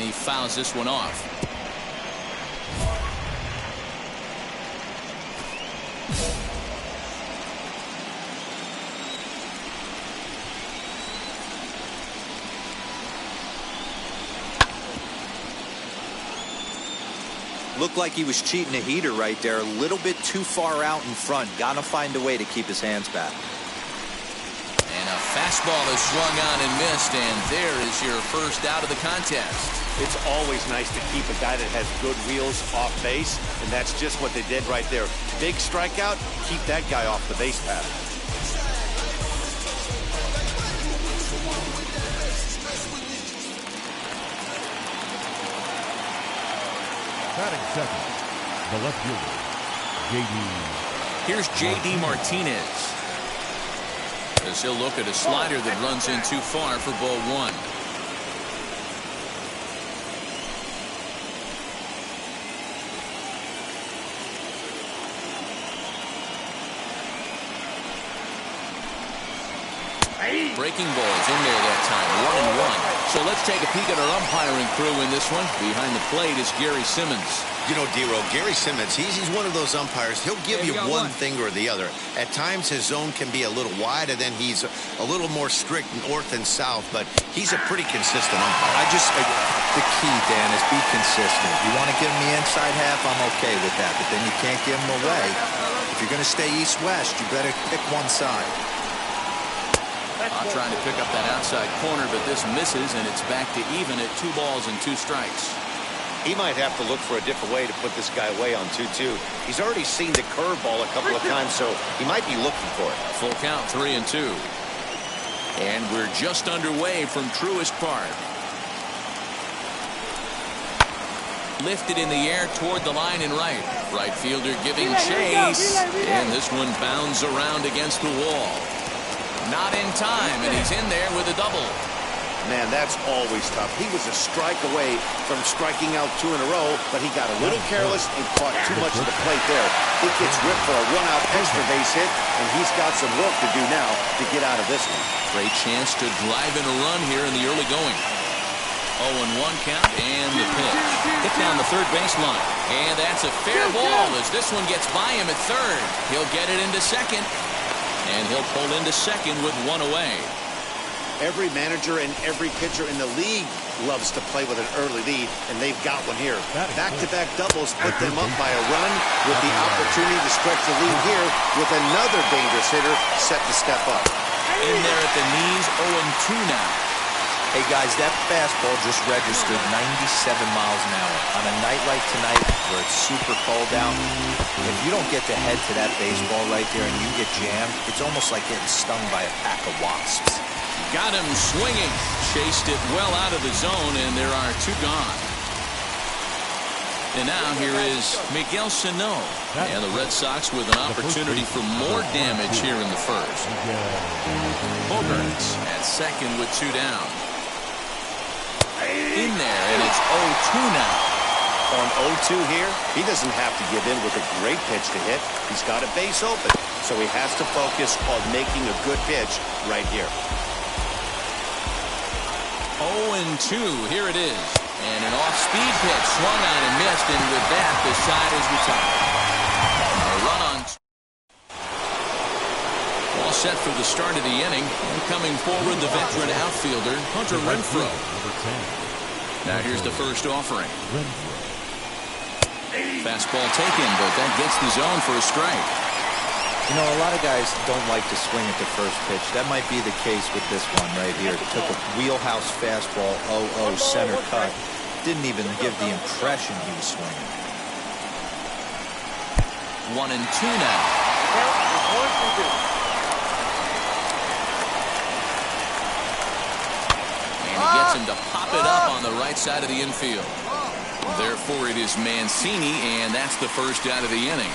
he fouls this one off. Looked like he was cheating a heater right there. A little bit too far out in front. Gotta find a way to keep his hands back. And a fastball is swung on and missed, and there is your first out of the contest. It's always nice to keep a guy that has good wheels off base, and that's just what they did right there. Big strikeout, keep that guy off the base path. Batting second, the left fielder, J.D. Here's J.D. Martinez. As he'll look at a slider that runs in too far for ball one. Breaking balls in there that time, 1-1. So let's take a peek at our umpiring crew in this one. Behind the plate is Gary Simmons. You know, D-Row, Gary Simmons, he's one of those umpires. He'll give you one thing or the other. At times, his zone can be a little wide, and then he's a little more strict north and south, but he's a pretty consistent umpire. The key, Dan, is be consistent. You want to give him the inside half, I'm okay with that, but then you can't give him away. If you're going to stay east-west, you better pick one side. Trying to pick up that outside corner, but this misses, and it's back to even at 2 balls and 2 strikes. He might have to look for a different way to put this guy away on 2-2. He's already seen the curveball a couple of times, so he might be looking for it. Full count, 3-2. And we're just underway from Truist Park. Lifted in the air toward the line and right. Right fielder giving chase, and this one bounds around against the wall. Not in time, and he's in there with a double. Man, that's always tough. He was a strike away from striking out 2 in a row, but he got a little careless and caught too much of the plate there. It gets ripped for a run-out extra base hit, and he's got some work to do now to get out of this one. Great chance to drive in a run here in the early going. 0-1 count, and the pitch. Hit down the third baseline. And that's a fair ball as this one gets by him at third. He'll get it into second. And he'll pull into second with 1 away. Every manager and every pitcher in the league loves to play with an early lead, and they've got one here. Back-to-back doubles put them up by a run with the opportunity to stretch the lead here with another dangerous hitter set to step up. In there at the knees, 0-2 now. Hey, guys, that fastball just registered 97 miles an hour. On a night like tonight where it's super cold out, if you don't get to head to that baseball right there and you get jammed, it's almost like getting stung by a pack of wasps. Got him swinging. Chased it well out of the zone, and there are 2 gone. And now here is Miguel Sano. And the Red Sox with an opportunity for more damage here in the first. Bogarts at second with 2 down. In there, and it's 0-2 now. On 0-2 here, he doesn't have to give in with a great pitch to hit. He's got a base open, so he has to focus on making a good pitch right here. 0-2, here it is. And an off-speed pitch swung on and missed, and with that, the side is retired. A run on. All set for the start of the inning. And coming forward, the veteran outfielder, Hunter Renfroe. Now here's the first offering. Fastball taken, but that gets the zone for a strike. You know, a lot of guys don't like to swing at the first pitch. That might be the case with this one right here. Took a wheelhouse fastball, 0-0 center cut. Didn't even give the impression he was swinging. 1-2 now. And he gets him to pop it up on the right side of the infield. Therefore, it is Mancini, and that's the first out of the inning.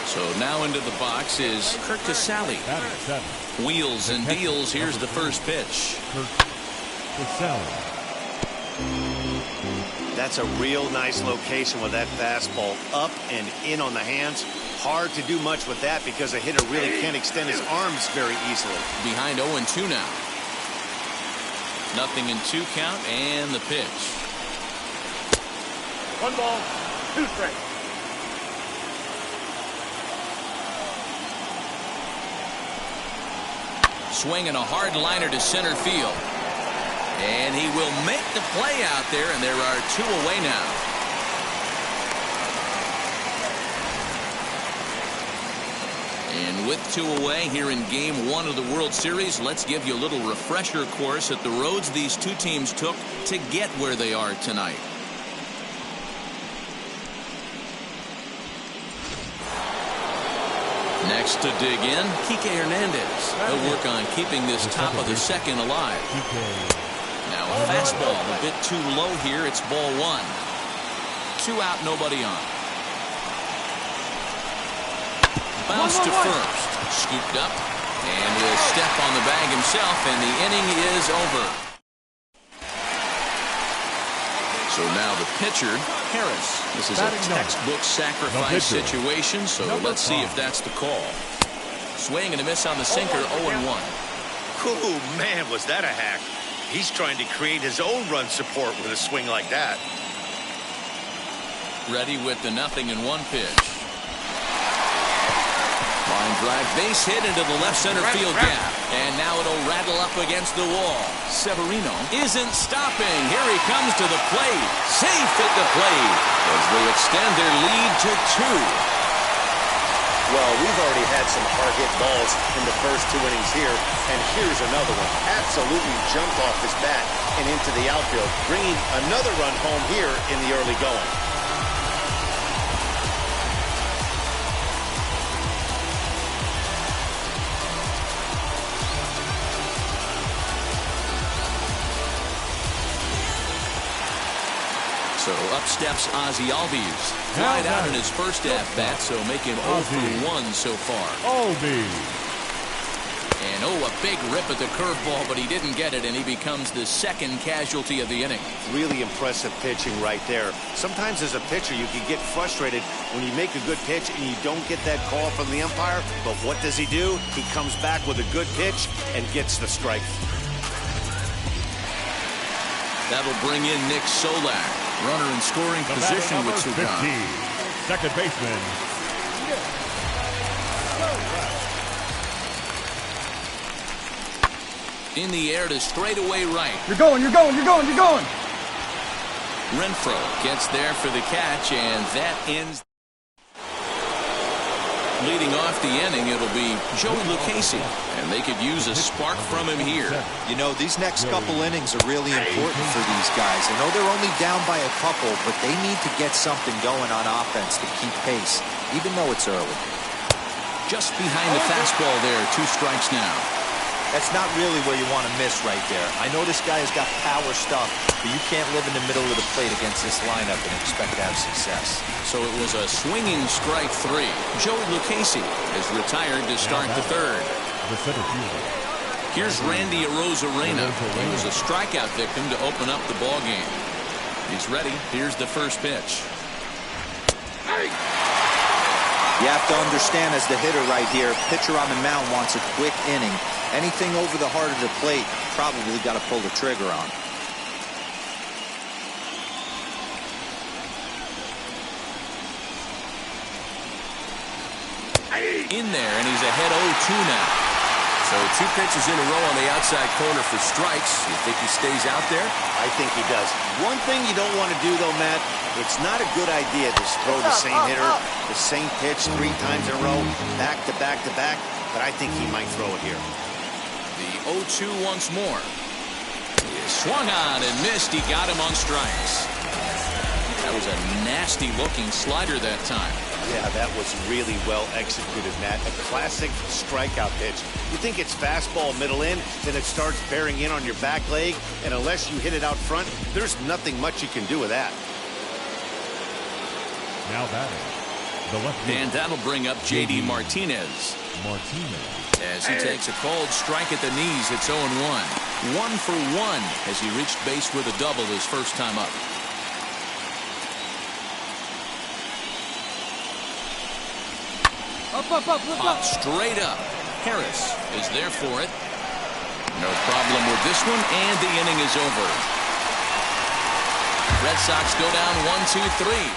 So now into the box is Kirk Casale. Wheels and deals. Here's the first pitch. That's a real nice location with that fastball up and in on the hands. Hard to do much with that because a hitter really can't extend his arms very easily. Behind 0-2 now. 0-2 count and the pitch. 1 ball, 2 strikes. Swinging a hard liner to center field. And he will make the play out there, and there are 2 away now. And with 2 away here in Game 1 of the World Series, let's give you a little refresher course at the roads these 2 teams took to get where they are tonight. Next to dig in, Kike Hernandez. He'll work on keeping this top of the second alive. Now a fastball a bit too low here. It's ball 1. 2 out, nobody on. Bounce to first. Scooped up. And will step on the bag himself, and the inning is over. So now the pitcher, Harris. This is a textbook sacrifice situation, so let's see if that's the call. Swing and a miss on the sinker, 0-1. Ooh, man, was that a hack. He's trying to create his own run support with a swing like that. Ready with the 0-1 pitch. Line drive, base hit into the left center field gap. And now it'll rattle up against the wall. Severino isn't stopping. Here he comes to the plate. Safe at the plate as they extend their lead to 2. Well, we've already had some hard-hit balls in the first 2 innings here, and here's another one. Absolutely jumped off his bat and into the outfield, bringing another run home here in the early going. So up steps Ozzie Albies. Flied out in his first at-bat, so making 0 for 1 so far. And a big rip at the curveball, but he didn't get it, and he becomes the second casualty of the inning. Really impressive pitching right there. Sometimes as a pitcher, you can get frustrated when you make a good pitch and you don't get that call from the umpire. But what does he do? He comes back with a good pitch and gets the strike. That'll bring in Nick Solak. Runner in scoring position with 2 gone. Second baseman. In the air to straightaway right. You're going. Renfroe gets there for the catch, and that ends. Leading off the inning, it'll be Joey Lucchesi, and they could use a spark from him here. You know, these next couple innings are really important for these guys. I know they're only down by a couple, but they need to get something going on offense to keep pace, even though it's early. Just behind the fastball there, 2 strikes now. That's not really where you want to miss right there. I know this guy has got power stuff, but you can't live in the middle of the plate against this lineup and expect to have success. So it was a swinging strike 3. Joey Lucchesi is retired to start the 3rd. The center fielder. Here's Randy Arozarena. He was a strikeout victim to open up the ball game. He's ready. Here's the first pitch. You have to understand, as the hitter right here, pitcher on the mound wants a quick inning. Anything over the heart of the plate, probably got to pull the trigger on. In there, and he's ahead 0-2 now. So 2 pitches in a row on the outside corner for strikes. You think he stays out there? I think he does. One thing you don't want to do, though, Matt, it's not a good idea to throw the same hitter, the same pitch 3 times in a row, back to back to back, but I think he might throw it here. The 0-2 once more. He swung on and missed. He got him on strikes. That was a nasty-looking slider that time. Yeah, that was really well executed, Matt. A classic strikeout pitch. You think it's fastball middle in, then it starts bearing in on your back leg, and unless you hit it out front, there's nothing much you can do with that. Now batting. The left and that'll bring up J.D. Martinez. As he takes a called strike at the knees, it's 0-1. 1 for 1 as he reached base with a double his first time up. Up. Straight up. Harris is there for it. No problem with this one, and the inning is over. Red Sox go down 1-2-3.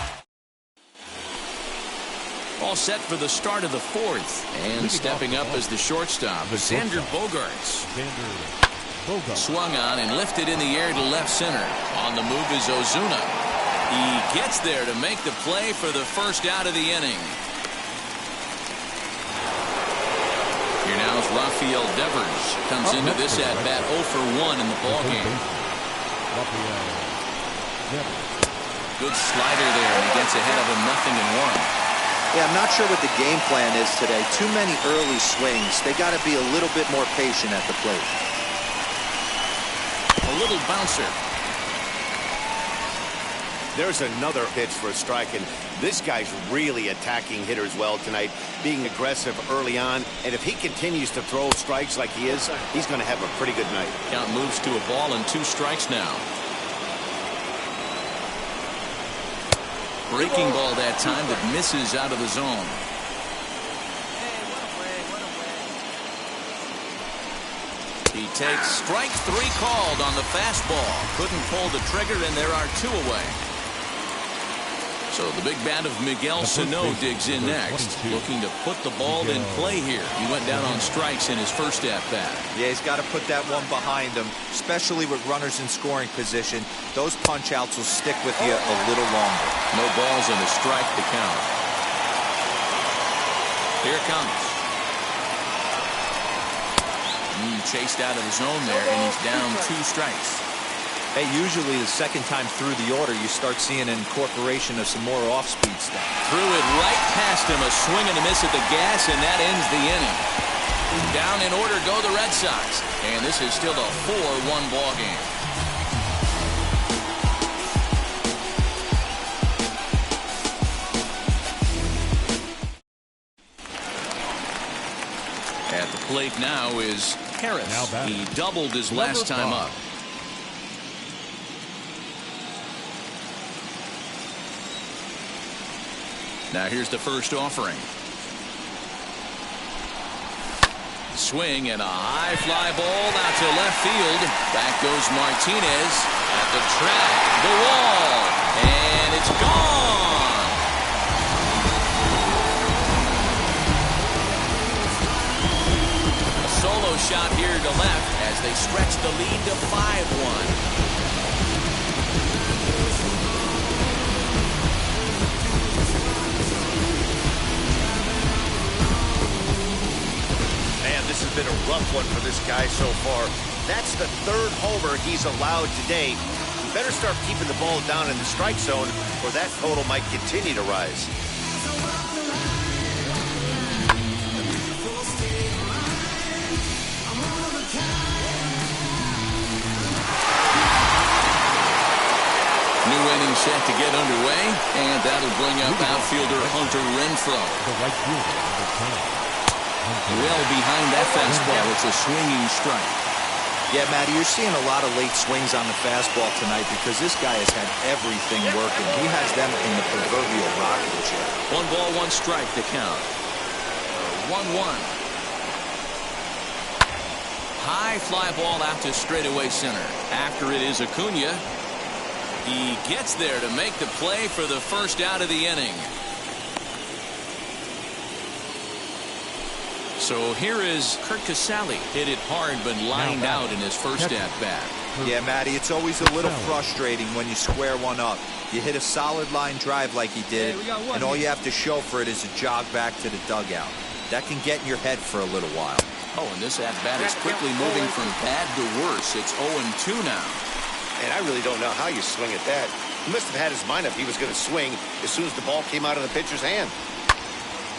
All set for the start of the fourth. And stepping up as the shortstop, Xander Bogaerts. Swung on and lifted in the air to left center. On the move is Ozuna. He gets there to make the play for the first out of the inning. Here now is Rafael Devers. Comes into this at bat 0 for 1 in the ballgame. Good slider there, and he gets ahead of him 0-1. Yeah, I'm not sure what the game plan is today. Too many early swings. They got to be a little bit more patient at the plate. A little bouncer. There's another pitch for a strike, and this guy's really attacking hitters well tonight, being aggressive early on. And if he continues to throw strikes like he is, he's going to have a pretty good night. Count moves to a ball and 2 strikes now. Breaking ball that time that misses out of the zone. He takes strike 3 called on the fastball. Couldn't pull the trigger, and there are 2 away. So the big bat of Miguel Sano digs in next, looking to put the ball in play here. He went down on strikes in his first at-bat. Yeah, he's got to put that one behind him, especially with runners in scoring position. Those punch-outs will stick with you a little longer. No balls and a strike to count. Here it comes. Chased out of the zone there, and he's down 2 strikes. Hey, usually the second time through the order, you start seeing an incorporation of some more off-speed stuff. Threw it right past him, a swing and a miss at the gas, and that ends the inning. Down in order go the Red Sox, and this is still a 4-1 ball game. At the plate now is Harris. He doubled his last time up. Now here's the first offering. Swing and a high fly ball out to left field. Back goes Martinez at the track, the wall, and it's gone. A solo shot here to left as they stretch the lead to 5-1. This has been a rough one for this guy so far. That's the 3rd homer he's allowed today. He better start keeping the ball down in the strike zone, or that total might continue to rise. New inning set to get underway, and that'll bring up outfielder Hunter Renfroe. The right fielder, well behind that fastball. It's a swinging strike. Yeah, Matty, you're seeing a lot of late swings on the fastball tonight because this guy has had everything working. He has them in the proverbial rocking chair. 1 ball, 1 strike to count. 1-1. High fly ball out to straightaway center. After it is Acuna. He gets there to make the play for the first out of the inning. So here is Kurt Casale. Hit it hard but lined out in his first at-bat. Yeah, Matty, it's always a little frustrating when you square one up. You hit a solid line drive like he did, and all you have to show for it is a jog back to the dugout. That can get in your head for a little while. Oh, and this at-bat is quickly moving from bad to worse. It's 0-2 now. And I really don't know how you swing at that. He must have had his mind up he was going to swing as soon as the ball came out of the pitcher's hand.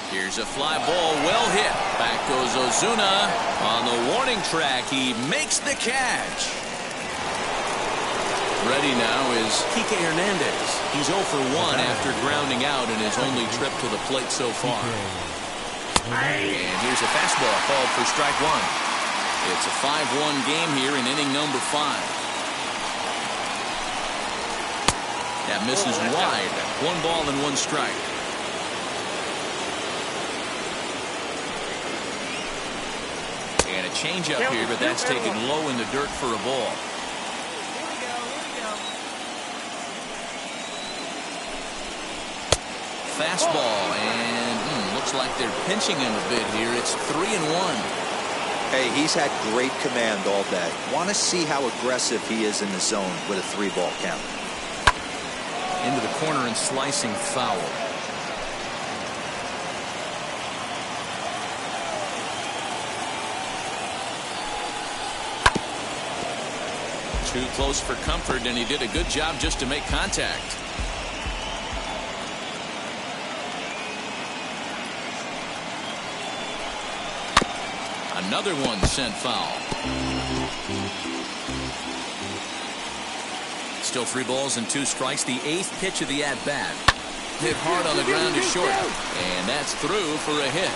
Here's a fly ball, well hit. Back goes Ozuna. On the warning track, he makes the catch. Ready now is Kike Hernandez. He's 0 for 1 after grounding out in his only trip to the plate so far. And here's a fastball called for strike 1. It's a 5-1 game here in inning number 5. That misses wide. 1 ball and 1 strike. changeup here, but that's taken low in the dirt for a ball. Fastball, and looks like they're pinching him a bit here. It's 3-1. Hey, he's had great command all day. Want to see how aggressive he is in the zone with a 3-ball count. Into the corner and slicing foul. Too close for comfort, and he did a good job just to make contact. Another one sent foul. Still 3 balls and 2 strikes. The 8th pitch of the at-bat. Hit hard on the ground to short. And that's through for a hit.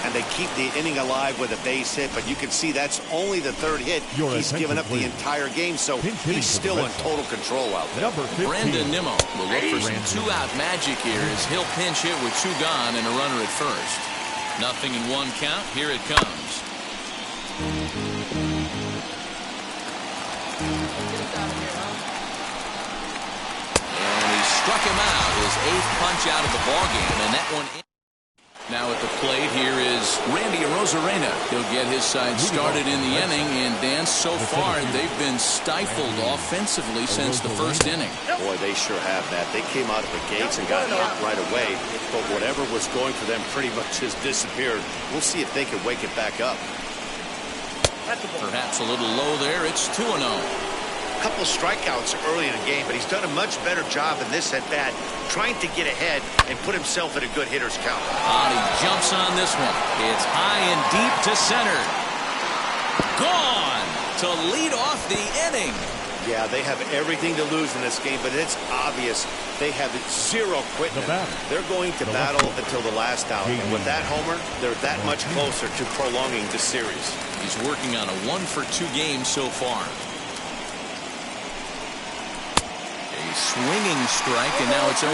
And they keep the inning alive with a base hit, but you can see that's only the 3rd hit. He's given up the entire game, so he's still in total control out there. Brandon Nimmo will look for some 2-out magic here as he'll pinch hit with 2 gone and a runner at first. Nothing in 1 count. Here it comes. And he struck him out. His 8th punch out of the ballgame, and that one. Now at the plate here is Randy Arozarena. He'll get his side started in the inning, and Dan, so far they've been stifled offensively since the 1st inning. Boy, they sure have that. They came out of the gates and got knocked right away, but whatever was going for them pretty much has disappeared. We'll see if they can wake it back up. Perhaps a little low there. It's 2-0. Couple strikeouts early in the game, but he's done a much better job in this at-bat, trying to get ahead and put himself in a good hitter's count. He jumps on this one. It's high and deep to center. Gone to lead off the inning. Yeah, they have everything to lose in this game, but it's obvious they have zero quitting. They're going to battle until the last out, and with that homer, they're that much closer to prolonging the series. He's working on a 1-for-2 game so far. Swinging strike, and now it's 0-2.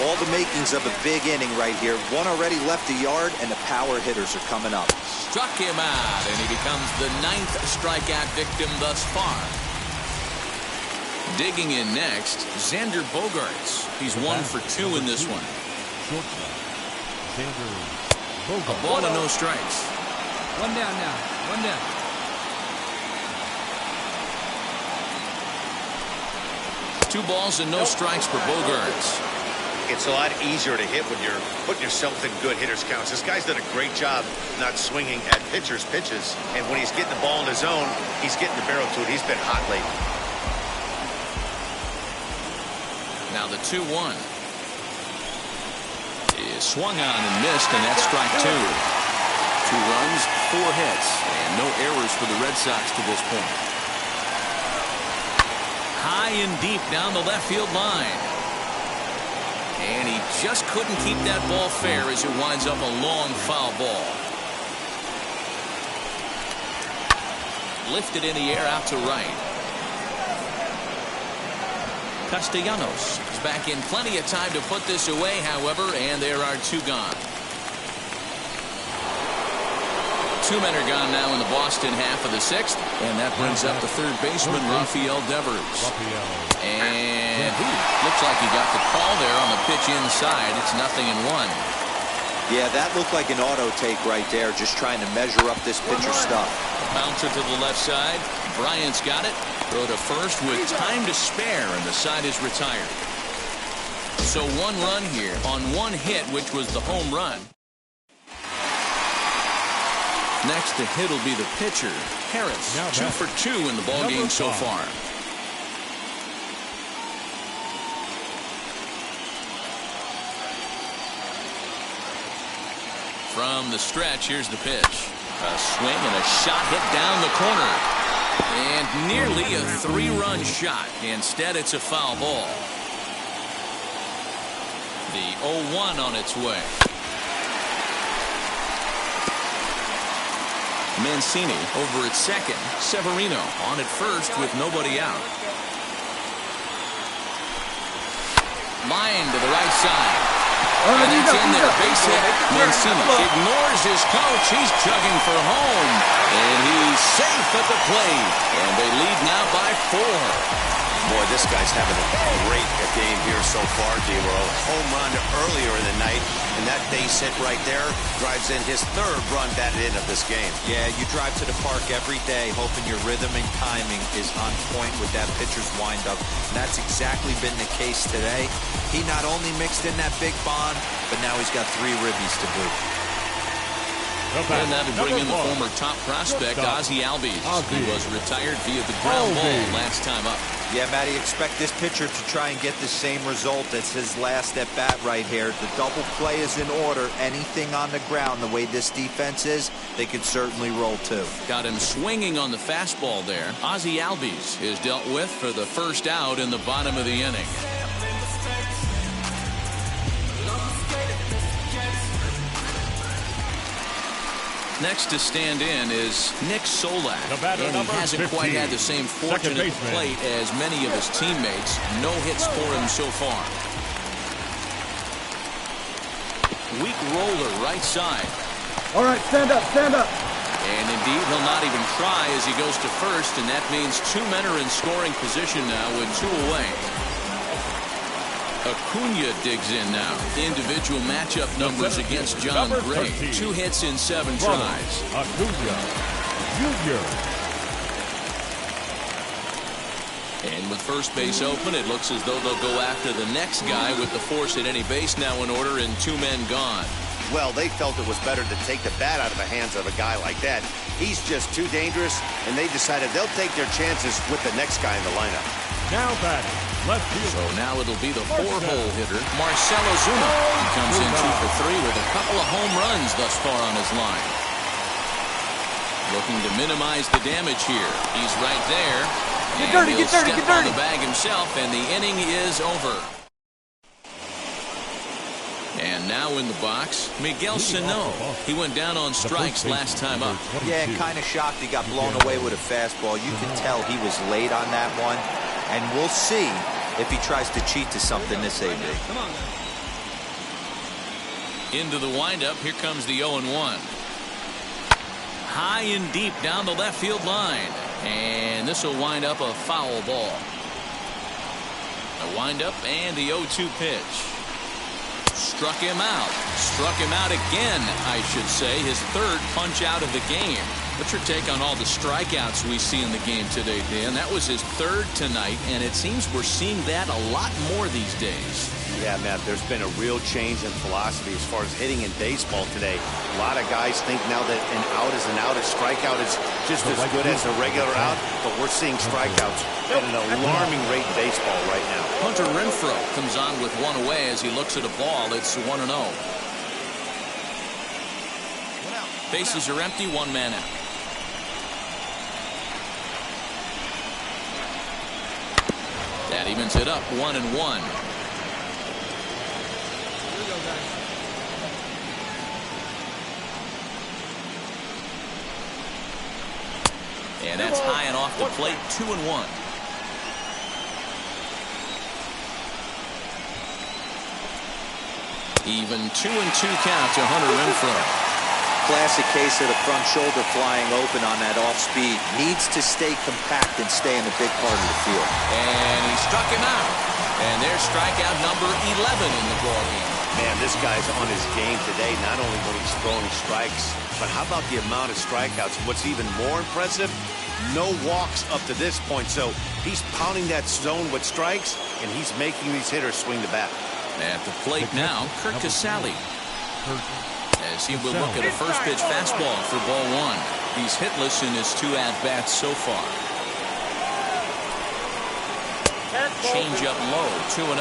All the makings of a big inning right here. One already left the yard, and the power hitters are coming up. Struck him out, and he becomes the 9th strikeout victim thus far. Digging in next, Xander Bogaerts. He's 1 for 2 in this one. A ball and no strikes. 1 down now. 1 down. Two balls and no strikes for Bogaerts. It's a lot easier to hit when you're putting yourself in good hitter's counts. This guy's done a great job not swinging at pitchers' pitches. And when he's getting the ball in the zone, he's getting the barrel to it. He's been hot lately. Now the 2-1 is swung on and missed, and that's strike 2. 2 runs, 4 hits, and no errors for the Red Sox to this point. High and deep down the left field line. And he just couldn't keep that ball fair as it winds up a long foul ball. Lifted in the air out to right. Castellanos is back in plenty of time to put this away, however, and there are 2 gone. 2 men are gone now in the Boston half of the 6th, and that brings up the 3rd baseman, Rafael Devers. And looks like he got the call there on the pitch inside. It's 0-1. Yeah, that looked like an auto take right there, just trying to measure up this pitcher's stuff. Bouncer to the left side. Bryant's got it. Throw to first with time to spare, and the side is retired. So 1 run here on 1 hit, which was the home run. Next to hit will be the pitcher, Harris. 2 for 2 in the ballgame so far. From the stretch, here's the pitch. A swing and a shot hit down the corner. And nearly a 3-run shot. Instead, it's a foul ball. The 0-1 on its way. Mancini over at second. Severino on at first with nobody out. Line to the right side. And that's in there. Base hit. Mancini ignores his coach. He's chugging for home. And he's safe at the plate. And they lead now by 4. Boy, this guy's having a great game here so far, D-Roll. Home run earlier in the night, and that base hit right there drives in his 3rd run batted in of this game. Yeah, you drive to the park every day hoping your rhythm and timing is on point with that pitcher's windup. And that's exactly been the case today. He not only mixed in that big bond, but now he's got 3 ribbies to boot. And that'll bring in the former top prospect, Ozzie Albies. He was retired via the ground ball last time up. Yeah, Matty, expect this pitcher to try and get the same result as his last at-bat right here. The double play is in order. Anything on the ground, the way this defense is, they could certainly roll too. Got him swinging on the fastball there. Ozzie Albies is dealt with for the first out in the bottom of the inning. Next to stand in is Nick Solak, and he hasn't quite had the same fortune at the plate as many of his teammates. No hits for him so far. Weak roller right side. All right, stand up, stand up. And indeed, he'll not even try as he goes to first, and that means 2 men are in scoring position now with 2 away. Acuna digs in now. Individual matchup numbers against John Gray. 2 hits in 7 tries. Acuna Jr. And with first base open, it looks as though they'll go after the next guy with the force at any base now in order and 2 men gone. Well, they felt it was better to take the bat out of the hands of a guy like that. He's just too dangerous, and they decided they'll take their chances with the next guy in the lineup. Now batting, left field. So now it'll be the 4-hole hitter, Marcell Ozuna. He comes in 2 for 3 with a couple of home runs thus far on his line. Looking to minimize the damage here. He's right there. Get dirty, he'll get dirty, step get dirty. on the bag himself, and the inning is over. And now in the box, Miguel Sano. He went down on strikes last time up. Yeah, kind of shocked he got blown away with a fastball. You can tell he was late on that one. And we'll see if he tries to cheat to something this AB. Come on. Into the windup, here comes the 0-1. High and deep down the left field line. And this will wind up a foul ball. A windup and the 0-2 pitch. Struck him out. Struck him out again, I should say. His 3rd punch out of the game. What's your take on all the strikeouts we see in the game today, Dan? That was his 3rd tonight, and it seems we're seeing that a lot more these days. Yeah, Matt, there's been a real change in philosophy as far as hitting in baseball today. A lot of guys think now that an out is an out, a strikeout is just as good as a regular out, but we're seeing strikeouts at an alarming rate in baseball right now. Hunter Renfroe comes on with 1 away as he looks at a ball. It's 1-0. Bases are empty, 1 man out. That evens it up, 1-1. And that's high and off the plate, 2-1. Even 2-2 count to Hunter Renfroe. Classic case of the front shoulder flying open on that off speed. Needs to stay compact and stay in the big part of the field. And he struck him out. And there's strikeout number 11 in the ballgame. Man, this guy's on his game today, not only when he's throwing strikes, but how about the amount of strikeouts? What's even more impressive, no walks up to this point. So he's pounding that zone with strikes, and he's making these hitters swing the bat. At the plate now, Kirk Casale. As he will look at a first pitch fastball for ball 1. He's hitless in his 2 at-bats so far. Change up low, 2-0.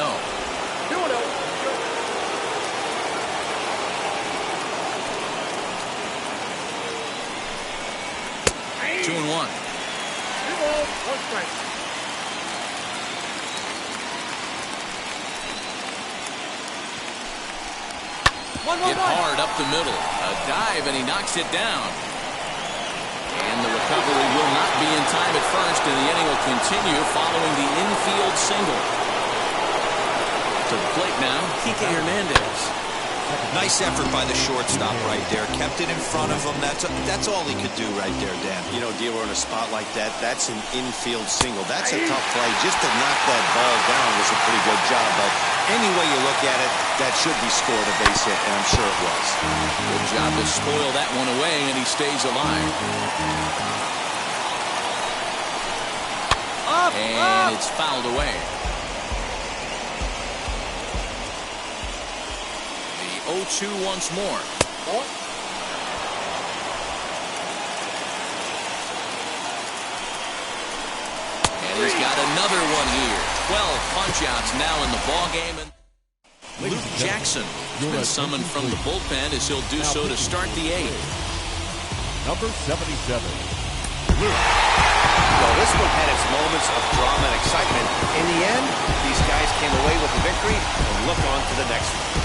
2-1. 1 strike. Hit hard up the middle. A dive, and he knocks it down. And the recovery will not be in time at first, and the inning will continue following the infield single. To the plate now, Kike Hernandez. Nice effort by the shortstop right there. Kept it in front of him. That's all he could do right there, Dan. You know, Dealer, in a spot like that, that's an infield single. That's a tough play. Just to knock that ball down was a pretty good job. But any way you look at it, that should be scored a base hit, and I'm sure it was. Good job to spoil that one away, and he stays alive. And it's fouled away. The 0-2 once more. And he's got another one here. 12 punch-outs now in the ballgame. And Luke Jackson has been summoned from the bullpen as he'll do so to start the 8th. Number 77. Well, this one had its moments of drama and excitement. In the end, these guys came away with the victory and look on to the next one.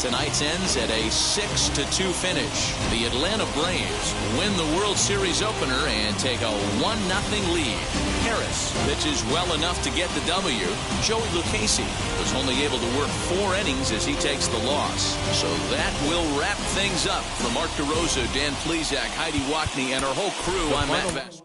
Tonight's ends at a 6-2 finish. The Atlanta Braves win the World Series opener and take a 1-0 lead. Harris pitches well enough to get the W. Joey Lucchesi was only able to work 4 innings as he takes the loss. So that will wrap things up. From Mark DeRosa, Dan Plesac, Heidi Wackney, and our whole crew, I'm Matt Vasker.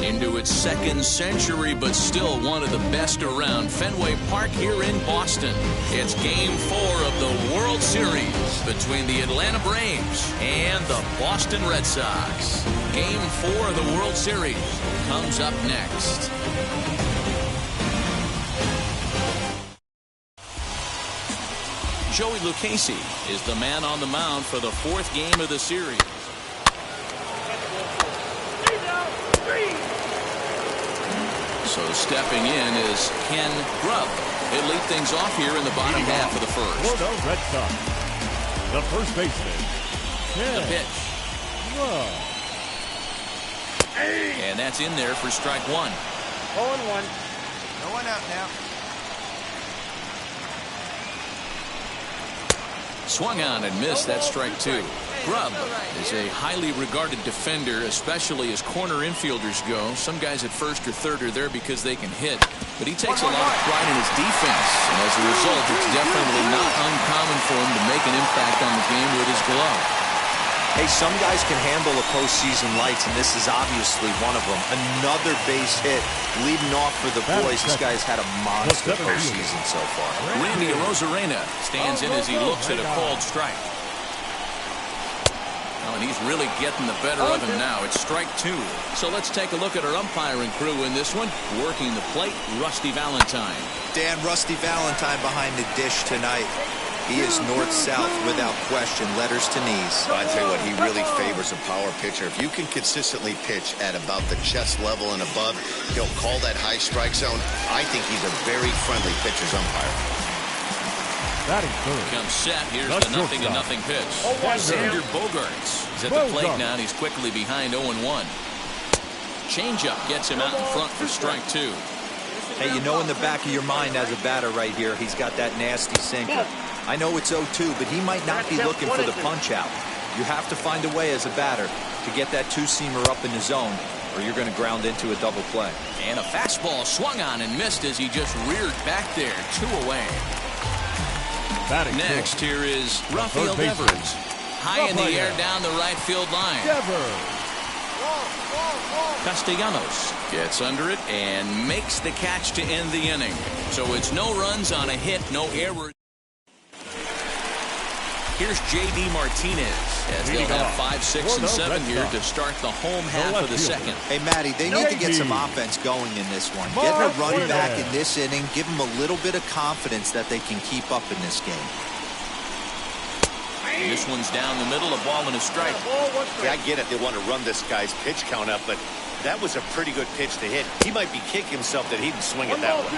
Into its 2nd century, but still one of the best around. Fenway Park here in Boston. It's Game 4 of the World Series between the Atlanta Braves and the Boston Red Sox. Game 4 of the World Series comes up next. Joey Lucchesi is the man on the mound for the 4th game of the series. So stepping in is Ken Grubb. He'll lead things off here in the bottom half of the first. For the Red Sox, the first baseman, Ken The pitch. Grubb. And that's in there for strike 1. 0-1. No one out now. Swung on and missed. That's strike 2. Grubb is a highly regarded defender, especially as corner infielders go. Some guys at first or third are there because they can hit, but he takes a lot of pride in his defense, and as a result, it's definitely not uncommon for him to make an impact on the game with his glove. Hey, some guys can handle the postseason lights, and this is obviously one of them. Another base hit leading off for the boys. This guy's had a monster postseason so far. Randy Arozarena stands in as he looks at a called strike. Oh, and he's really getting the better of him now. It's strike 2. So let's take a look at our umpiring crew in this one. Working the plate, Rusty Valentine. Dan, Rusty Valentine behind the dish tonight. He is north-south without question, letters to knees. I'd tell you what, he really favors a power pitcher. If you can consistently pitch at about the chest level and above, he'll call that high strike zone. I think he's a very friendly pitcher's umpire. Batting third. Comes set. Here's the 0-0 pitch. Xander Bogaerts is at the plate now, and he's quickly behind 0-1. Changeup gets him out in front for strike 2. Hey, you know in the back of your mind as a batter right here, he's got that nasty sinker. I know it's 0-2, but he might not be looking for the punch out. You have to find a way as a batter to get that two-seamer up in the zone, or you're going to ground into a double play. And a fastball swung on and missed as he just reared back there, 2 away. Batting Next, here is Rafael baseman. Devers. High in the air down the right field line. Devers. Castellanos gets under it and makes the catch to end the inning. So it's no runs on a hit, no errors. Here's J.D. Martinez as they'll have 5, 6, and 7 here to start the home half of the second. Hey, Matty, they need to get some offense going in this one. Get a run back in this inning. Give them a little bit of confidence that they can keep up in this game. And this one's down the middle, a ball and a strike. Yeah, I get it. They want to run this guy's pitch count up, but that was a pretty good pitch to hit. He might be kicking himself that he didn't swing it that way.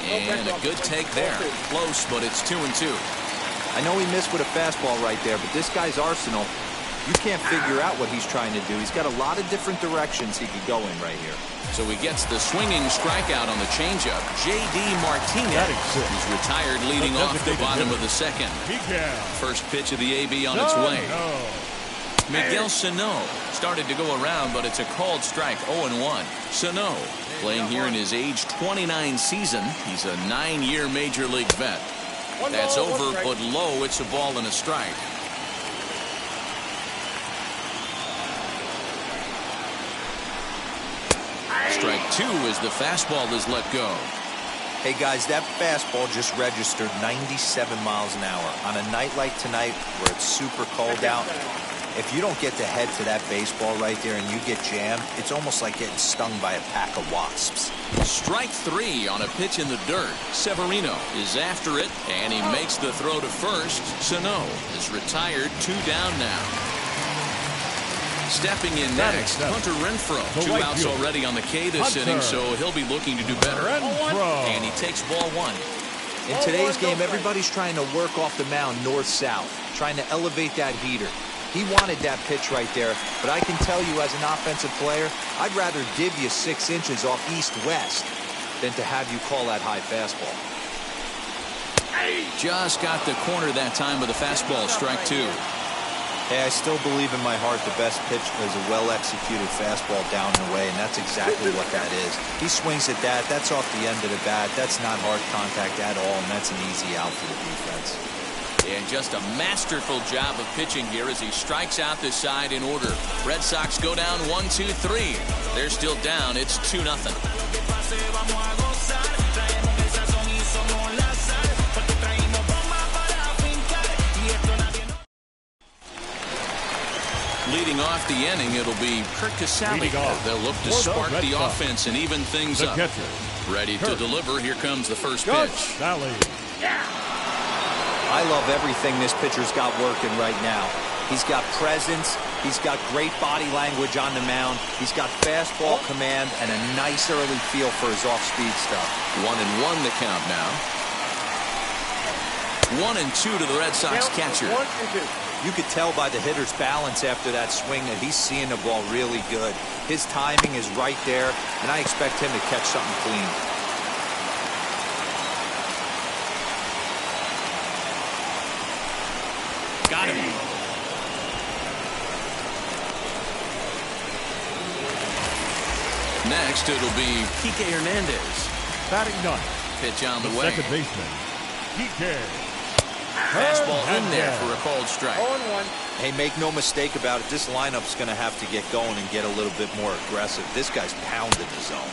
And a good take there. Close, but it's 2-2. I know he missed with a fastball right there, but this guy's arsenal, you can't figure out what he's trying to do. He's got a lot of different directions he could go in right here. So he gets the swinging strikeout on the changeup. J.D. Martinez is retired leading off the bottom of the second. First pitch of the AB on its way. Miguel Sano started to go around, but it's a called strike, 0-1. Sano playing here in his age 29 season. He's a 9-year major league vet. That's over, but low. It's a ball and a strike. Strike 2 as the fastball is let go. Hey, guys, that fastball just registered 97 miles an hour. On a night like tonight where it's super cold out, if you don't get the head to that baseball right there and you get jammed, it's almost like getting stung by a pack of wasps. Strike 3 on a pitch in the dirt. Severino is after it, and he makes the throw to first. Sano is retired, 2 down now. Stepping in next, Hunter Renfroe. 2 outs already on the K this inning, so he'll be looking to do better. And he takes ball 1. In today's game, everybody's trying to work off the mound north-south, trying to elevate that heater. He wanted that pitch right there, but I can tell you as an offensive player, I'd rather div you 6 inches off east-west than to have you call that high fastball. Just got the corner that time with a fastball, strike 2. Hey, I still believe in my heart the best pitch is a well-executed fastball down and away, and that's exactly what that is. He swings at that. That's off the end of the bat. That's not hard contact at all, and that's an easy out for the defense. And just a masterful job of pitching here as he strikes out this side in order. Red Sox go down 1-2-3. They're still down. It's 2-0. Leading off the inning, it'll be Kurt Casale. They'll look to spark the offense and even things up. Ready to deliver. Here comes the first pitch. I love everything this pitcher's got working right now. He's got presence. He's got great body language on the mound. He's got fastball command and a nice early feel for his off-speed stuff. 1-1 the count now. 1-2 to the Red Sox catcher. You could tell by the hitter's balance after that swing that he's seeing the ball really good. His timing is right there, and I expect him to catch something clean. Got him. Next, it'll be Kike Hernandez. Batting ninth. Pitch on the way. Second baseman, Kike. Fastball in there for a called strike. 0-1. Hey, make no mistake about it. This lineup's going to have to get going and get a little bit more aggressive. This guy's pounded the zone.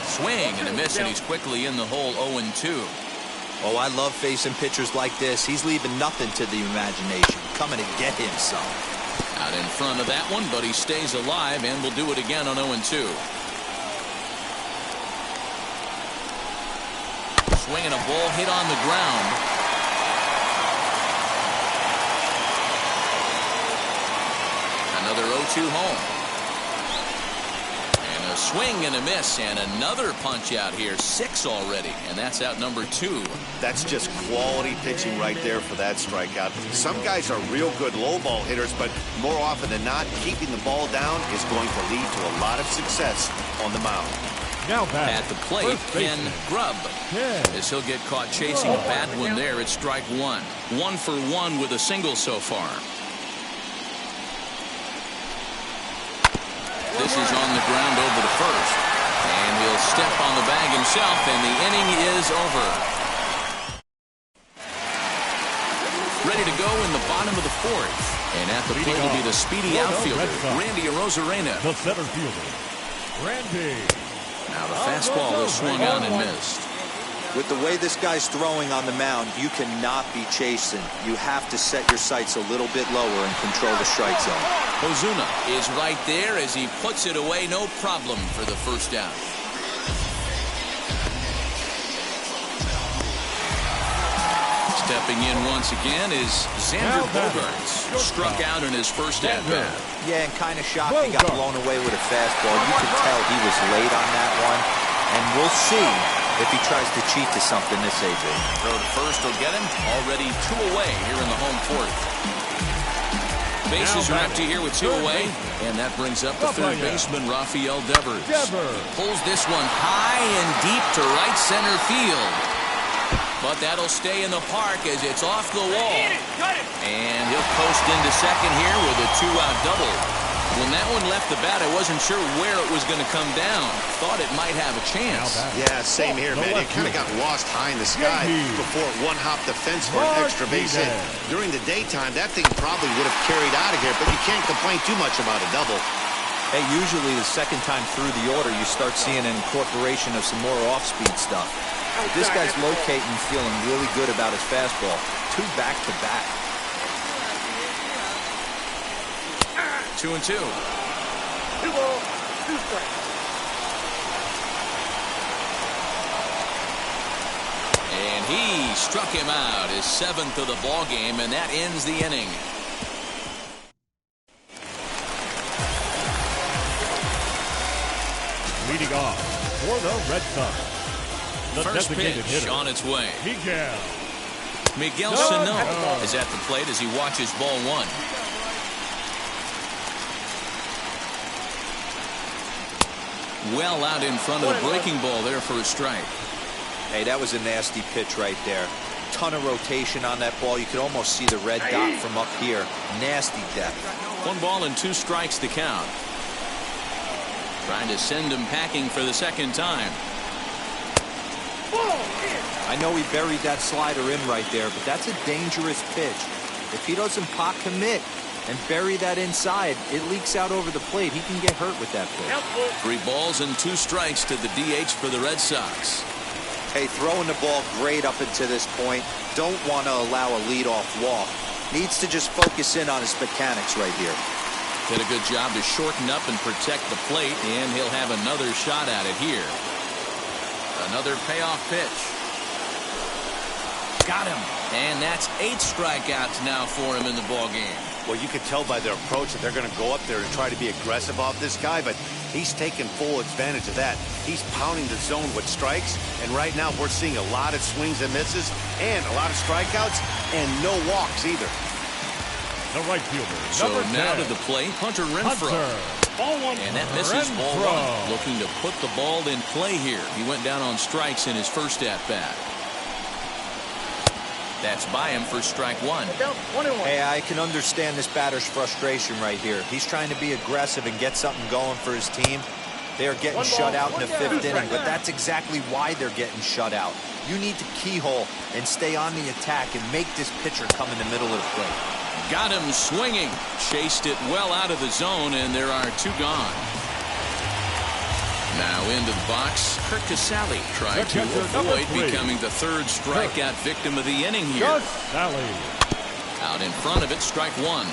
Swing and a miss, and he's quickly in the hole. 0-2. Oh, I love facing pitchers like this. He's leaving nothing to the imagination. Coming to get him some. Out in front of that one, but he stays alive and will do it again on 0-2. swinging a ball hit on the ground. Another 0-2 home. And a swing and a miss, and another punch out here. 6 already, and that's out number 2. That's just quality pitching right there for that strikeout. Some guys are real good low ball hitters, but more often than not, keeping the ball down is going to lead to a lot of success on the mound. Now At the plate, Ken Grubb. As he'll get caught chasing a bad one there, it's strike 1. 1 for 1 with a single so far. This is on the ground over to first. And he'll step on the bag himself, and the inning is over. Ready to go in the bottom of the 4th. And at the plate will be the speedy outfielder, Randy Arozarena. The center fielder, Randy. Now the fastball is swung on and missed. With the way this guy's throwing on the mound, you cannot be chasing. You have to set your sights a little bit lower and control the strike zone. Ozuna is right there as he puts it away, no problem for the first down. Stepping in once again is Xander Bogaerts. Struck out in his first at-bat. Yeah, and kind of shocked he got blown away with a fastball. You could tell he was late on that one. And we'll see if he tries to cheat to something this AJ. Throw to first will get him. Already 2 away here in the home 4th. Bases are empty here with 2 away. And that brings up the third baseman, Rafael Devers. Pulls this one high and deep to right center field. But that'll stay in the park as it's off the wall. And he'll post into second here with a 2-out double. When that one left the bat, I wasn't sure where it was going to come down. Thought it might have a chance. Yeah, same here, man. It kind of got lost high in the sky before it one-hopped the fence for an extra base hit. During the daytime, that thing probably would have carried out of here, but you can't complain too much about a double. Hey, usually the second time through the order, you start seeing an incorporation of some more off-speed stuff. This guy's locating, feeling really good about his fastball. 2 back-to-back. 2-2. 2 balls, 2 strikes. And he struck him out, his 7th of the ball game, and that ends the inning. Leading off for the Red Sox, the First designated pitch hitter, on its way. Miguel No, Sano no. is at the plate as he watches ball 1. Well out in front of the breaking ball there for a strike. Hey, that was a nasty pitch right there. Ton of rotation on that ball. You could almost see the red dot from up here. Nasty depth. 1 ball and 2 strikes to count. Trying to send him packing for the second time. I know he buried that slider in right there, but that's a dangerous pitch. If he doesn't pot commit and bury that inside, it leaks out over the plate. He can get hurt with that pitch. 3 balls and 2 strikes to the DH for the Red Sox. Hey, throwing the ball great up until this point. Don't want to allow a leadoff walk. Needs to just focus in on his mechanics right here. Did a good job to shorten up and protect the plate, and he'll have another shot at it here. Another payoff pitch. Got him. And that's 8 strikeouts now for him in the ball game. Well, you can tell by their approach that they're going to go up there and try to be aggressive off this guy, but he's taking full advantage of that. He's pounding the zone with strikes, and right now we're seeing a lot of swings and misses and a lot of strikeouts and no walks either. The right fielder, So number now 10, to the plate, Hunter Renfroe. Ball 1. And that misses ball Renfroe. 1. Looking to put the ball in play here. He went down on strikes in his first at-bat. That's by him for strike 1. Hey, I can understand this batter's frustration right here. He's trying to be aggressive and get something going for his team. They are getting shut out in the 5th inning, but that's exactly why they're getting shut out. You need to keyhole and stay on the attack and make this pitcher come in the middle of the plate. Got him swinging. Chased it well out of the zone, and there are 2 gone. Now into the box, Kurt Casale tried to avoid becoming the 3rd strikeout victim of the inning here. Out in front of it, strike 1.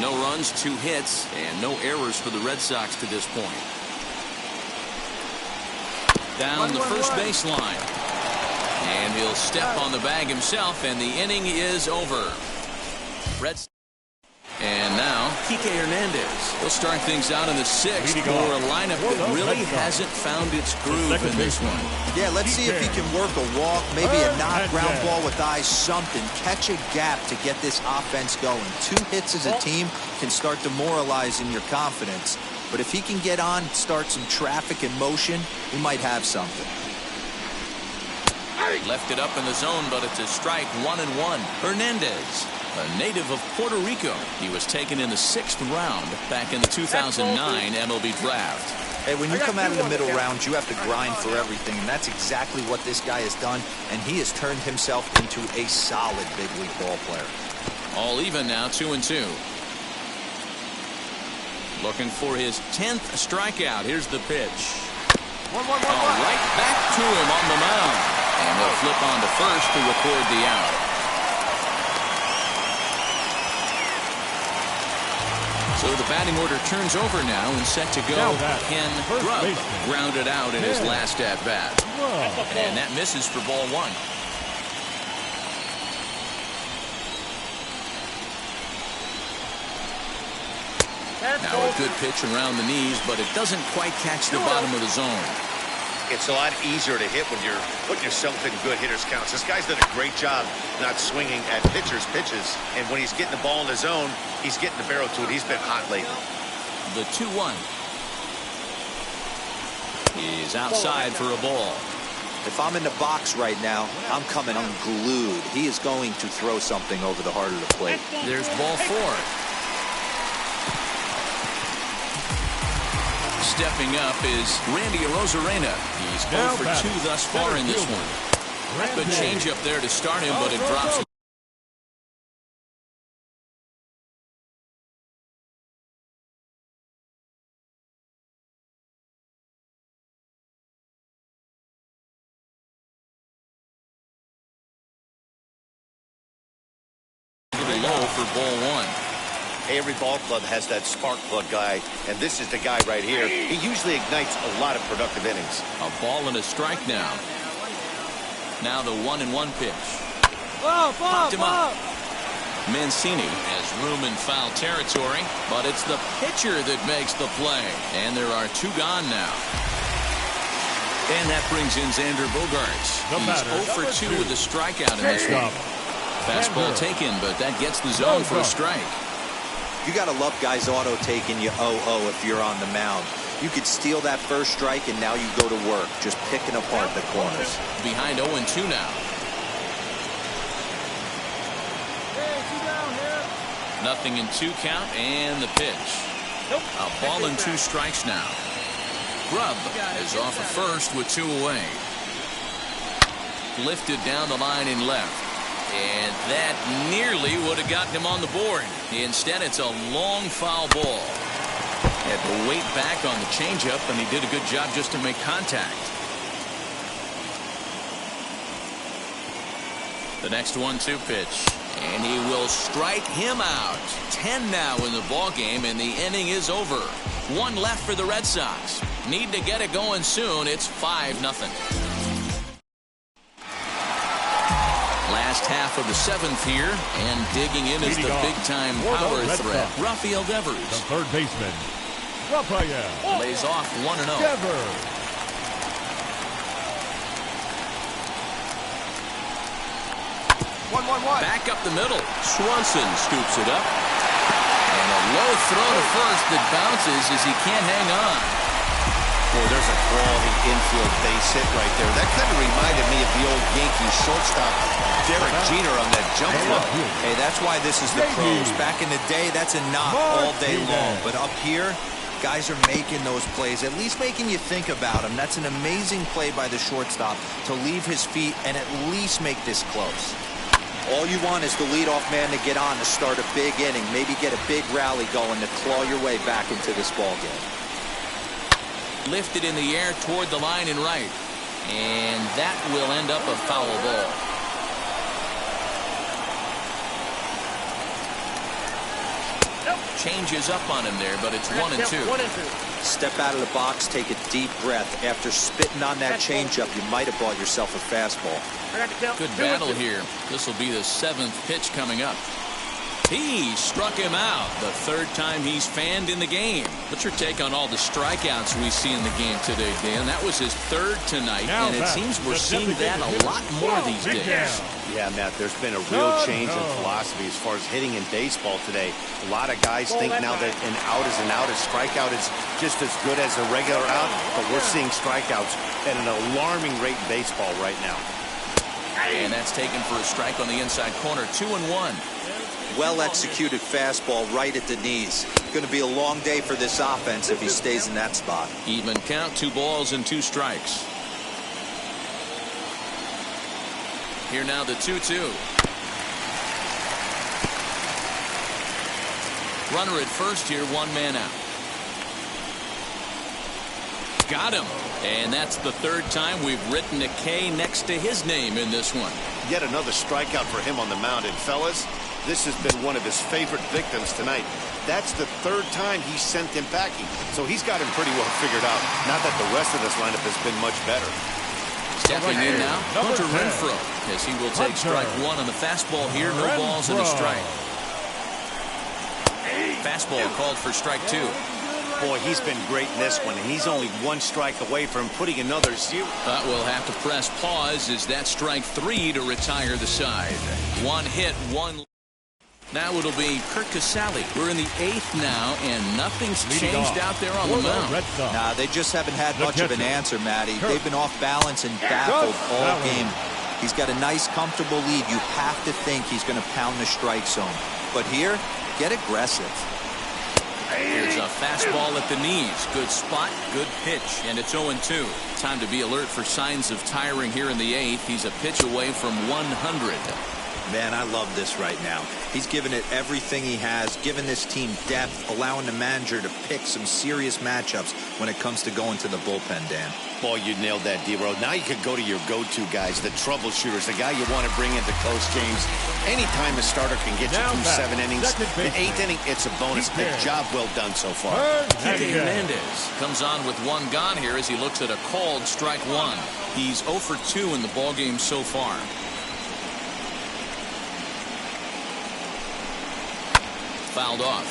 No runs, 2 hits, and no errors for the Red Sox to this point. down the first baseline. And he'll step on the bag himself, and the inning is over. And now, Kike Hernandez. He'll start things out in the sixth for a lineup that really hasn't found its groove in this one. Yeah, let's see if he can work a walk, maybe a knock ground ball with eyes, something. Catch a gap to get this offense going. 2 hits as a team can start demoralizing your confidence. But if he can get on, start some traffic in motion, he might have something. Left it up in the zone, but it's a strike, 1-1. Hernandez, a native of Puerto Rico. He was taken in the 6th round back in the 2009 MLB draft. Hey, when you come out of the middle rounds, you have to grind for everything, and that's exactly what this guy has done, and he has turned himself into a solid big league ball player. All even now, 2-2. Looking for his 10th strikeout. Here's the pitch. Right back to him on the mound. And they'll flip on to first to record the out. So the batting order turns over now and set to go. Ken Grubb grounded out in his last at-bat. And that misses for ball 1. Now a good pitch around the knees, but it doesn't quite catch the bottom of the zone. It's a lot easier to hit when you're putting yourself in good hitters counts. This guy's done a great job not swinging at pitchers' pitches. And when he's getting the ball in the zone, he's getting the barrel to it. He's been hot lately. The 2-1. He's outside for a ball. If I'm in the box right now, I'm coming unglued. He is going to throw something over the heart of the plate. There's ball 4. Stepping up is Randy Arozarena. He's 0 for 2 thus far in this one. Good changeup there to start him, but it drops. Low for ball 1. Every ball club has that spark plug guy, and this is the guy right here. He usually ignites a lot of productive innings. A ball and a strike now. Now the 1-1 pitch. Popped him up. Mancini has room in foul territory, but it's the pitcher that makes the play. And there are 2 gone now. And that brings in Xander Bogaerts. He's 0 for 2 with a strikeout in this one. Fastball taken, but that gets the zone for a strike. You got to love guys auto taking you 0-0 if you're on the mound. You could steal that first strike, and now you go to work, just picking apart the corners. Behind 0-2 now. Nothing in 2 count, and the pitch. A ball and 2 strikes now. Grubb is off of first with 2 away. Lifted down the line in left. And that nearly would have gotten him on the board. Instead, it's a long foul ball. Had to wait back on the changeup, and he did a good job just to make contact. The next 1-2 pitch. And he will strike him out. 10 now in the ball game, and the inning is over. 1 left for the Red Sox. Need to get it going soon. It's 5-0. Last half of the 7th here, and digging in is the big-time power threat, Rafael Devers. The third baseman, Rafael. Lays off 1-0. Devers. Back up the middle. Swanson scoops it up. And a low throw to first that bounces as he can't hang on. Boy, there's a quality infield base hit right there. That kind of reminded me of the old Yankees shortstop Derek Jeter on that jump throw. Hey, that's why this is the pros. Back in the day, that's a knock all day long. But up here, guys are making those plays, at least making you think about them. That's an amazing play by the shortstop to leave his feet and at least make this close. All you want is the leadoff man to get on to start a big inning, maybe get a big rally going to claw your way back into this ball game. Lifted in the air toward the line and right. And that will end up a foul ball. changes up on him there, but it's 1 and 2. 1 and 2. Step out of the box, take a deep breath. After spitting on that changeup, you might have bought yourself a fastball. I got to count. Good 2 and battle 2. here. This will be the 7th pitch coming up. He struck him out the 3rd time he's fanned in the game. What's your take on all the strikeouts we see in the game today, Dan? That was his 3rd tonight, Now and it back, seems we're the seeing that a lot more these Big days. down. Yeah, Matt, there's been a real change in philosophy as far as hitting in baseball today. A lot of guys think now that an out is an out, a strikeout is just as good as a regular out, but we're seeing strikeouts at an alarming rate in baseball right now. And that's taken for a strike on the inside corner. 2 and 1. Well-executed fastball right at the knees. Going to be a long day for this offense if he stays in that spot. Even count, 2 balls and 2 strikes. Here now the 2-2. Runner at first here, 1 man out. Got him. And that's the 3rd time we've written a K next to his name in this one. Yet another strikeout for him on the mound. And fellas, this has been one of his favorite victims tonight. That's the 3rd time he sent him packing. So he's got him pretty well figured out. Not that the rest of this lineup has been much better. Stepping in now, Number Hunter 10. Renfroe, as he will take Hunter. strike 1 on the fastball here. No balls and a strike. Fastball called for strike 2. Boy, he's been great in this one, and he's only 1 strike away from putting another 0. But we'll have to press pause as that strike 3 to retire the side. 1 hit, 1. Now it'll be Kurt Casale. We're in the 8th now, and nothing's Leading changed off out there on for the the mound. Red Sox. Nah, they just haven't had The much of an catcher, answer, Matty. Kurt. They've been off balance and baffled all Casale. game. He's got a nice, comfortable lead. You have to think he's going to pound the strike zone. But here, get aggressive. Here's a fastball at the knees. Good spot, good pitch, and it's 0-2. Time to be alert for signs of tiring here in the 8th. He's a pitch away from 100. Man, I love this right now. He's given it everything he has, given this team depth, allowing the manager to pick some serious matchups when it comes to going to the bullpen, Dan. Boy, you nailed that, D-Row. Now you could go to your go-to guys, the troubleshooters, the guy you want to bring into close games. Anytime a starter can get you Now through back, 7 innings, second the baseman. 8th inning, it's a bonus. Keep A there. job well done so far. Kike Hernandez comes on with 1 gone here as he looks at a called strike 1. He's 0 for 2 in the ballgame so far. Fouled off.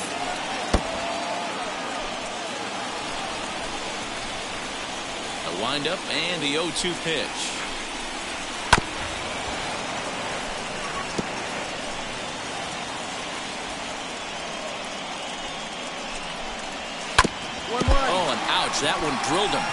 A windup and the 0-2 pitch. Oh, and ouch, that one drilled him.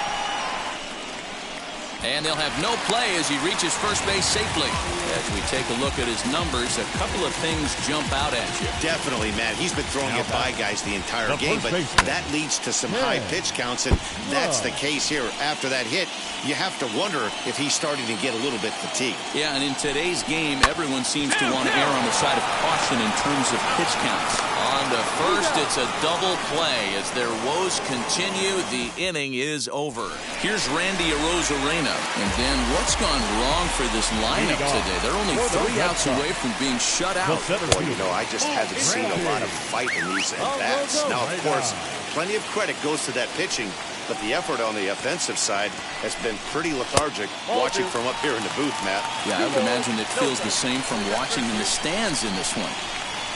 And they'll have no play as he reaches first base safely. As we take a look at his numbers, a couple of things jump out at you. Definitely, man. He's been throwing it by guys the entire The game, first but baseman. that leads to some high pitch counts, and that's the Right. case here. After that hit, you have to wonder if he's starting to get a little bit fatigued. Yeah, and in today's game, everyone seems to want to err on the side of caution in terms of pitch counts. On to first, it's a double play. As their woes continue, the inning is over. Here's Randy Arozarena. And then what's gone wrong for this lineup today? They're only 3 outs away from being shut out. Boy, you know, I just haven't seen a lot of fight in these at-bats. Now, of course, plenty of credit goes to that pitching, but the effort on the offensive side has been pretty lethargic watching from up here in the booth, Matt. Yeah, I would imagine it feels the same from watching in the stands in this one.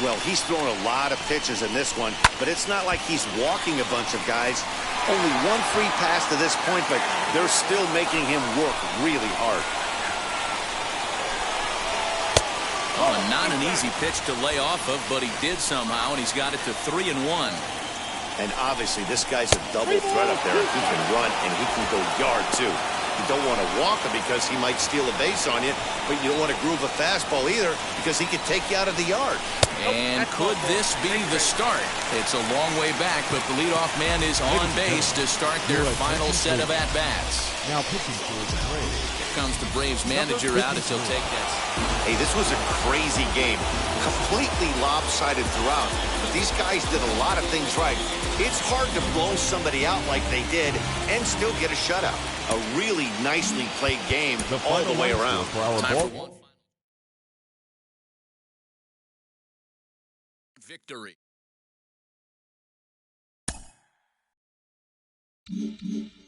Well, he's thrown a lot of pitches in this one, but it's not like he's walking a bunch of guys. Only 1 free pass to this point, but they're still making him work really hard. Oh, and not an easy pitch to lay off of, but he did somehow, and he's got it to 3-1. And obviously, this guy's a double threat up there. He can run, and he can go yard, too. You don't want to walk him because he might steal a base on you, but you don't want to groove a fastball either because he could take you out of the yard. And could this be the start? It's a long way back, but the leadoff man is on base to start their final set of at-bats. Now pitching for the Braves. Here comes the Braves manager out as he'll take that. Hey, this was a crazy game. Completely lopsided throughout. But these guys did a lot of things right. It's hard to blow somebody out like they did and still get a shutout. A really nicely played game all the way around. For our Time for ball. one victory. 1.